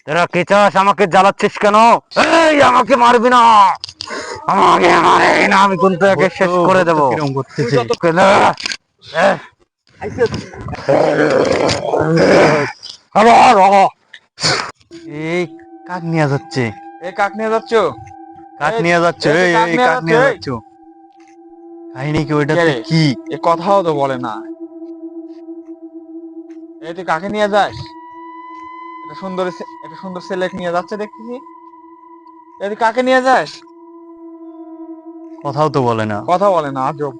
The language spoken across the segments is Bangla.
তোরা কি চাস? আমাকে জ্বালাচ্ছিস কেন? এই, আমাকে মারবি না, আমাকে মারবি না, আমি কিন্তু একে শেষ করে দেবো। কিরম করতেছে? এই কাক নিয়ে যাচ্ছে, কাক নিয়ে যাচ্ছ? কাক নিয়ে যাচ্ছে, এই এই কাক নিয়ে যাচ্ছ। কাহিনী কি ওইটাতে? কি এ কথাও তো বলে না। এই তুই কাকে নিয়ে যাস? একটা সুন্দর ছেলে নিয়ে যাচ্ছে দেখতেছি। এই তুই কাকে নিয়ে যাস? কথাও তো বলে না। কথা বলে না, আজব।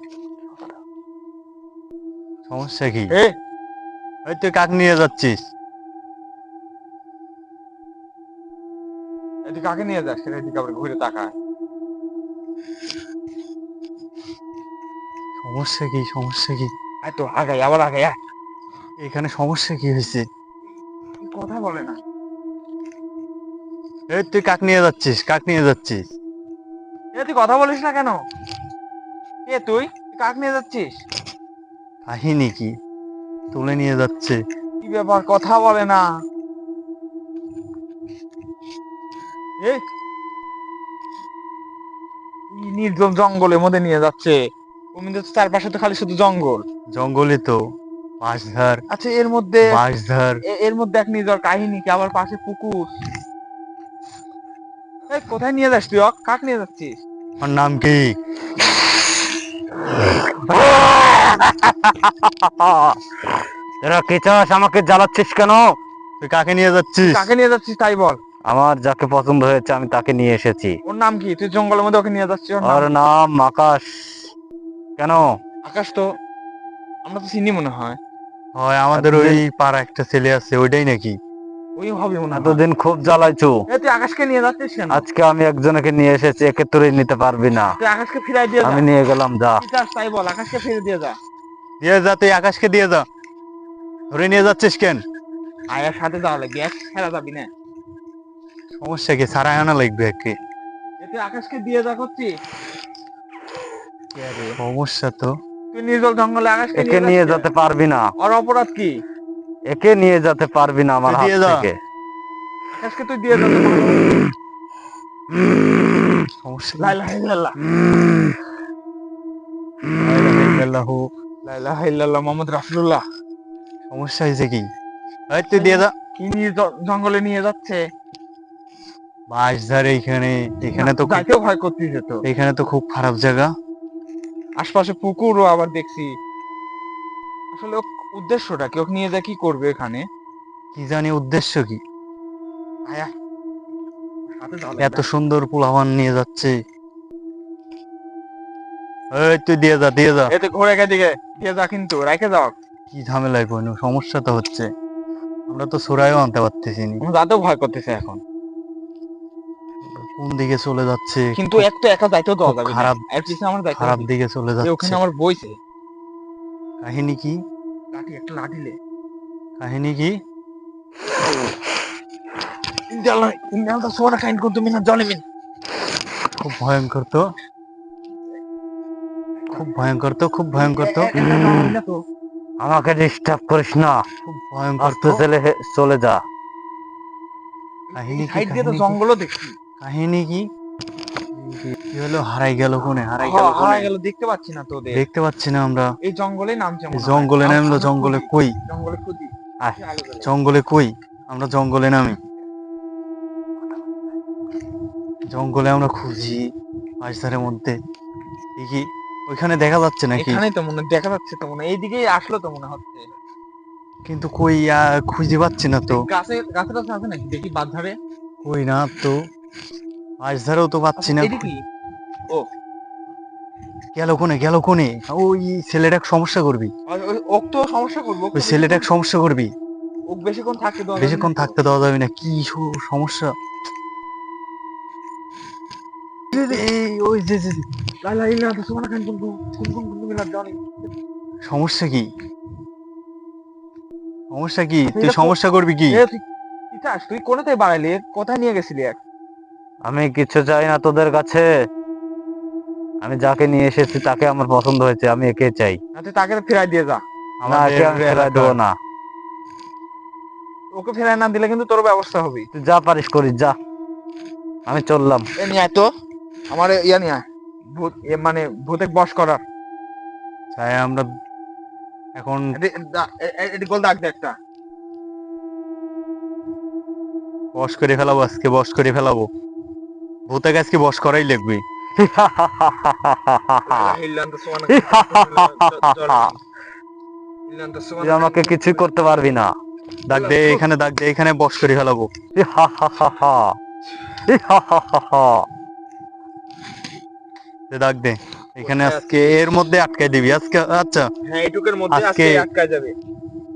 সমস্যা কি? এ ওই তুই কাক নিয়ে যাচ্ছিস? তুই কাকে নিয়ে যাস? সেটা দিকে আবার ঘুরে তাকায়। সমস্যা কি? সমস্যা কি? আয় তো আগাই, আবার আগাই, আয়। এখানে সমস্যা কি হয়েছে? কথা বলে না। এই তুই কাক নিয়ে যাচ্ছিস, কাক নিয়ে যাচ্ছিস? তুই কথা বলিস না কেন? তুই কাক নিয়ে যাচ্ছিস? কাহিনী কি? তুলে নিয়ে যাচ্ছে। কি ব্যাপার, কথা বলে না? এই নির্জন জঙ্গলের মধ্যে নিয়ে যাচ্ছে। চারপাশে তো খালি শুধু জঙ্গল। জঙ্গলে তো বাঁশঝাড়, আচ্ছা, এর মধ্যে বাঁশঝাড়। এর মধ্যে এক নির্জন কাহিনী কি, আবার পাশে পুকুর। কোথায় নিয়ে যাস তুই? কাক নিয়ে যাচ্ছিস? ওর নাম কি? তোরা কি চাস? আমাকে জ্বালাচ্ছিস কেন? তুই কাকে নিয়ে যাচ্ছিস? কাকে নিয়ে যাচ্ছিস তাই বল। আমার যাকে পছন্দ হয়েছে আমি তাকে নিয়ে এসেছি। ওর নাম কি? তুই জঙ্গলের মধ্যে ওকে নিয়ে যাচ্ছিস, ওর নাম ওর কি? নাম আকাশ। কেন? আকাশ তো আমরা তো চিনি মনে হয়। হয় আমাদের ওই পাড়া একটা ছেলে আছে, ওইটাই নাকি? ওই হবে মনে হয়। এতদিন খুব জ্বালাইছো, তুই আকাশকে নিয়ে যাচ্ছিস কেন? আজকে আমি একজনকে নিয়ে এসেছি, একে তুই নিতে পারবি না। তুই আকাশকে ফিরাই দিয়ে যা। আমি নিয়ে গেলাম, যা। কি চাস তাই বল, আকাশকে ফিরে দিয়ে যা। দিয়ে যা, তুই আকাশকে দিয়ে যা। ধরে নিয়ে যাচ্ছিস কেন? আয়ার সাথে যাওয়া লাগবে, এক ফেরা যাবি না। সমস্যা কি? সারাই আনা লাগবে একে। তুই আকাশকে দিয়ে যা করছিস। সমস্যা তো। তুই নির্জল জঙ্গলে আকাশকে একে নিয়ে যেতে পারবি না, ওর অপরাধ কি? একে নিয়ে যেতে পারবি না আমার তুই হাত দিয়ে যা। থেকে। আকাশকে তুই দিয়ে যা। সমস্যা লা ইলাহা ইল্লাল্লাহ, লা ইলাহা ইল্লাল্লাহ মুহাম্মদ রাসূলুল্লাহ। সমস্যা হয়েছে কি? এই তুই দিয়ে যা। কি নিয়ে জঙ্গলে নিয়ে যাচ্ছে? বাঁশঝাড় এইখানে, এখানে তো যাইতেও ভয় করতেছে তো। এখানে তো খুব খারাপ জায়গা। আশপাশে পুকুরও আবার দেখছি। আসলে উদ্দেশ্যটা কি? ওকে নিয়ে যা কি করবে এখানে? কি জানি উদ্দেশ্য কি? আয়া সাথে যাওয়া এত লাগবে। সুন্দর পোলাপান নিয়ে যাচ্ছে। এই তুই দিয়ে যা, দিয়ে যা। এতে ঘোরে দিকে দিয়ে যা, কিন্তু রেখে যাও। কি ঝামেলায় কোনো সমস্যা তো হচ্ছে। আমরা তো সুরাইও আনতে পারতেছি না। আমার যাতেও ভয় করতেছে এখন। কোন দিকে চলে যাচ্ছে? কিন্তু খুব একটা একা যাইতেও দেওয়া খুব যাবে না, খারাপ, এর পিছনে আমার যাইতে খারাপ হবে। দিকে চলে ওখানে যাচ্ছে। আমার বইছে কাহিনী কি? লাঠি, একটা লাঠি লে। কাহিনী কি? ইন্ডিয়ালটা সোয়ারা কাইন্ড করতে মিনা জালিমিন। খুব ভয়ঙ্কর তো, খুব ভয়ঙ্কর তো, খুব ভয়ঙ্কর তো, আমাকে ডিস্টার্ব করিস না, খুব ভয়ঙ্কর আস্তে তো। চলে যা। কাহিনী কি? সাইড দিয়ে তো কাহিনী কি? জঙ্গলও দেখছি। কাহিনী কি? কি হলো? হারাই গেল কোনে? হারাই গেল কোনে? হারাই গেল, দেখতে পাচ্ছি না তো ওদের। দেখতে পাচ্ছি না আমরা। এই জঙ্গলে নামছে মনে হয়। জঙ্গলে নামলো? জঙ্গলে কই? জঙ্গলে খুঁজি। আয়। জঙ্গলে কই? আমরা জঙ্গলে নামি, জঙ্গলে আমরা খুঁজি বাঁশঝাড়ের মধ্যে, দেখি ওইখানে দেখা যাচ্ছে নাকি? এখানেই তো মনে দেখা যাচ্ছে তো, মনে এইদিকেই আসলো তো মনে হচ্ছে। কিন্তু কই খুঁজে পাচ্ছি না তো। গাছে গাছে টাছে আছে নাকি দেখি, বাদ ধারে। কই না তো, বাঁশঝাড়েও তো পাচ্ছি না। এদিকে ও গেল কোনে? গেল কোনে? ওই ছেলেটাকে সমস্যা করবি, ওক তো সমস্যা করবো। ওই ছেলেটাকে সমস্যা করবি। ওক বেশিক্ষণ থাকতে দেওয়া যাবে বেশিক্ষণ না তো। থাকতে দেওয়া যাবে না। কি সমস্যা? এই ওই যে যে যে, লা ইলাহা ইল্লাল্লাহ সুবহানাকা কান কুনতু মিনাজ জালিমিন। সমস্যা কি? সমস্যা কি? তুই সমস্যা করবি কি? তুই কি চাস? তুই কোথায় বাড়াইলি? কোথায় নিয়ে গেছিলি এক? আমি কিছু চাই না তোদের কাছে, আমি যাকে নিয়ে এসেছি তাকে আমার পছন্দ হয়েছে, আমি একে চাই। তুই তাকে ফিরাই দিয়ে যা। না, একে আমি ফেরাই দেবো না। ওকে ফেরায় না দিলে কিন্তু তোর ব্যবস্থা হবে। তুই যা পারিস করিস, যা, আমি চললাম। এ নিয়ে আয় তো, আমার ইয়া নিয়ে আয়, ভূত মানে ভূতে বশ করার। তাই আমরা এখন এটি গোল দাগ দে একটা। বশ করে ফেলাবো, আজকে বশ করে ফেলাবো। ভূতাকে আজকে বশ করাই লাগবে। তুই আমাকে কিছুই করতে পারবি না। দাগ দে এখানে, দাগ দে এখানে, বশ করে ফেলাবো। দাগ দে এখানে, আজকে এর মধ্যে আটকাই দিবি আজকে। আচ্ছা হ্যাঁ, এইটুকের মধ্যে আজকে আজকে আটকা যাবে।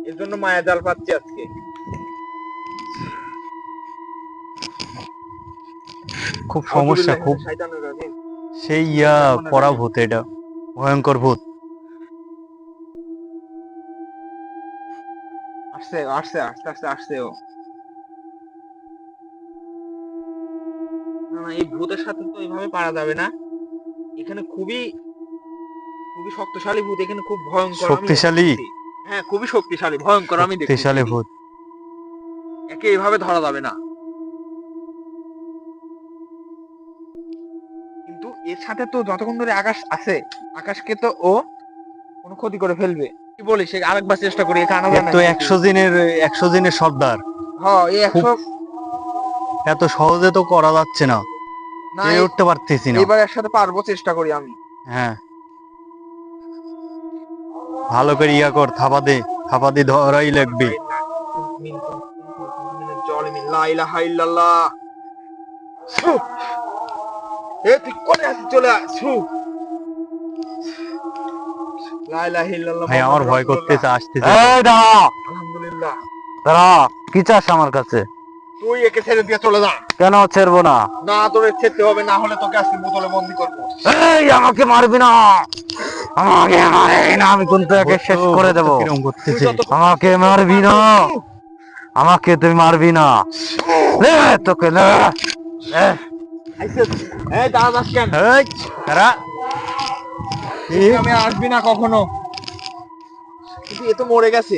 এর জন্য মায়া জাল পাচ্ছি আজকে। খুব সমস্যা, খুব সেই পড়া ভূত, এটা ভয়ঙ্কর ভূত। আসছে আসছে আস্তে আস্তে আসছে ও। না না, এই ভূতের সাথে তো এইভাবে পারা যাবে না। এখানে খুবই খুবই শক্তিশালী ভূত, এখানে খুব ভয়ঙ্কর আমি শক্তিশালী? দেখতেছি। হ্যাঁ, খুবই শক্তিশালী, ভয়ঙ্কর আমি দেখতেছি। শক্তিশালী ভূত। একে এইভাবে ধরা যাবে না। কিন্তু এর সাথে তো যতক্ষণ ধরে আকাশ আছে, আকাশকে তো ও কোনো ক্ষতি করে ফেলবে। কি বলিস, আরেকবার চেষ্টা করি, এখানে আনা এর যায় না তো কিন্তু। 100 দিনের সর্দার। হ্যাঁ, এই খুব 100 এত সহজে তো করা যাচ্ছে না, না, পেরে উঠতে পারতেছি না। এইবার একসাথে পারবো, চেষ্টা করি আমি। হ্যাঁ, ভালো করে ইয়া কর, থাপা দে, থাপা দিয়ে ধরাই লাগবে। লা ইলাহা ইল্লাল্লাহ। ছু! এ তুই কোনে আছিস, চলে আয়। ছু! লা ইলাহা ইল্লাল্লাহ ভাই আমার মুহাম্মাদুর ভয় রাসূলুল্লাহ। করতেছে, আসতেছে। এই দাঁড়া, আলহামদুলিল্লাহ। দাঁড়া, কি চাস আমার কাছে? তুই একে ছেড়ে দিয়ে চলে যা। কেন ছেড়বো না? না, তোরে ছেড়তে হবে, না হলে তোকে আজকে বোতলে বন্দি করবো। এই আমাকে মারবি না, আমাকে মারবি না, আমি কিন্তু একে শেষ করে দেবো। কিরম করতেছে। আমাকে মারবি না, আমাকে তুই মারবি না। লে, তোকে লে। এ, এই দাঁড়া যাস কেন? এই, কারা? আমি আসবি না কখনো। কিন্তু এ তো মরে গেছে,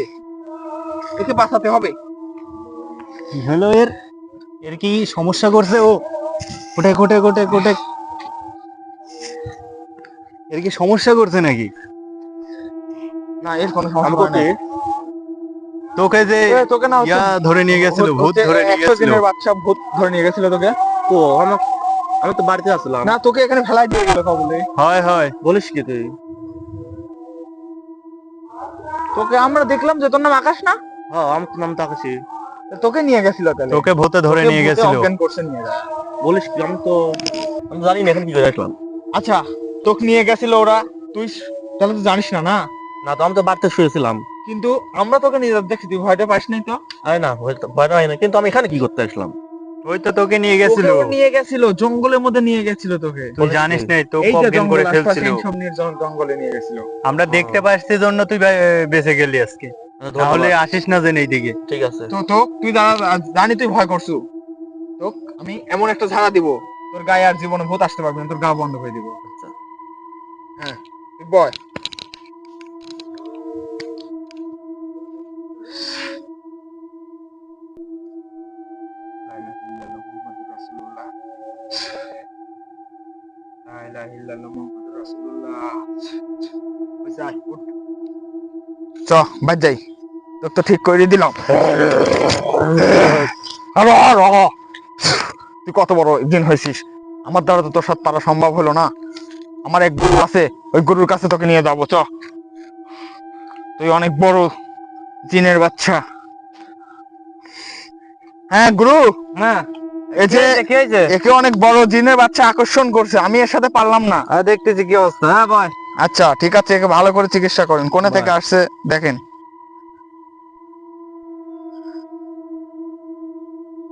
একে বাঁচাতে হবে। কি হলো এর? এর কি সমস্যা করছে ও? কোটে কোটে কোটে কোটে, এর কি সমস্যা করছে নাকি? না, এর কোনো সমস্যা নেই। তোকে যে তোকে না ইয়া ধরে নিয়ে গেছিল, ভূত ধরে নিয়ে 100 গেছিল। দিনের বাচ্চা ভূত ধরে নিয়ে গেছিল তোকে। ও আমার, আমি তো বাড়িতে আসলাম। না, তোকে এখানে ফেলাই দিয়ে গেল কবলে। হয় হয়, বলিস কি তুই? তোকে আমরা দেখলাম যে তোর নাম আকাশ না? হ্যাঁ, আমার তো নাম তাকাশি। তোকে নিয়ে গেছিল তাহলে। তোকে ভূতে ধরে তোকে নিয়ে ভূতে গেছিল। অজ্ঞান করছে নিয়ে যায়। বলিস কি? আমি জানি না এখানে কি করে আসলাম। আচ্ছা, তোকে নিয়ে গেছিল ওরা, তুই তাহলে তো জানিস না? না, না তো, আমি তো বাড়িতে শুয়েছিলাম। কিন্তু আমরা তোকে নিয়ে দেখছি, তুই ভয়টা পাস নাই তো? আরে না, ভয় হয় না, কিন্তু আমি এখানে কি করতে আসলাম? ওই তো তোকে নিয়ে গেছিল। তোকেও নিয়ে গেছিল, জঙ্গলের মধ্যে নিয়ে গেছিল তোকে। তুই জানিস না, তোকে এই যে অজ্ঞান করে জঙ্গল, ফেলছিল। আশপাশে সব নিয়ে জঙ্গলে নিয়ে গেছিল। আমরা দেখতে পাচ্ছি জন্য তুই বেঁচে গেলি আজকে, তাহলে আসিস না যেন এইদিকে। ঠিক আছে। তো তুই জানি তুই ভয় করছু। তোক আমি এমন একটা ঝাড়া দিব, তোর গায়ে আর জীবনে ভূত আসতে পারবে না, তোর গা বন্ধ করে দিব। আচ্ছা। হ্যাঁ, তুই বয়। চ বাদ যাই, তোকে তো ঠিক করে দিলাম। তুই কত বড় জিন হয়েছিস, আমার দ্বারা তো তোর সাথে পারা সম্ভব হলো না। আমার এক গুরু আছে, ওই গুরুর কাছে তোকে নিয়ে যাবো। চ, তুই অনেক বড় জিনের বাচ্চা। হ্যাঁ গুরু, হ্যাঁ, এই যে কি হয়েছে? একে অনেক বড় জিনের বাচ্চা আকর্ষণ করছে, আমি এর সাথে পারলাম না। দেখতেছি কি অবস্থা। হ্যাঁ ভাই, আচ্ছা ঠিক আছে, একে ভালো করে চিকিৎসা করেন। কোনে থেকে আসছে দেখেন।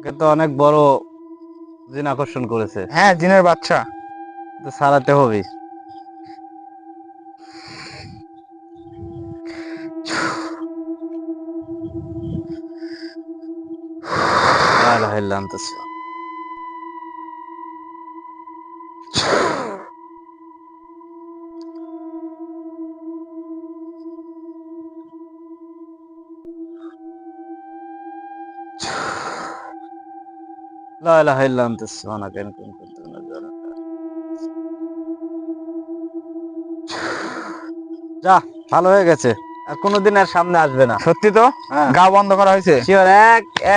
কিন্তু অনেক বড় জিন আকর্ষণ করেছে, হ্যাঁ, জিনের বাচ্চা। তো সারাতে হবে। লা ইলাহা ইল্লা আনতা। লা ইলাহা ইল্লা আনতা সুবহানাকা ইন্নী কুনতু মিনাজ জালিমিন। যা, ভালো হয়ে গেছে, আর কোনোদিন আর সামনে আসবে না। সত্যি তো? হ্যাঁ। গা বন্ধ করা হয়েছে? শিওর,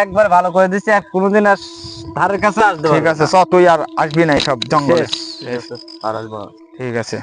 একবার ভালো করে দিছি, আর কোনোদিন আর ধারের কাছে আসতে ঠিক পারবে আছে, না। চ তুই আর আসবি না এইসব জঙ্গলে। শেষ, ঠিক আছে, আর আসবো না। ঠিক আছে।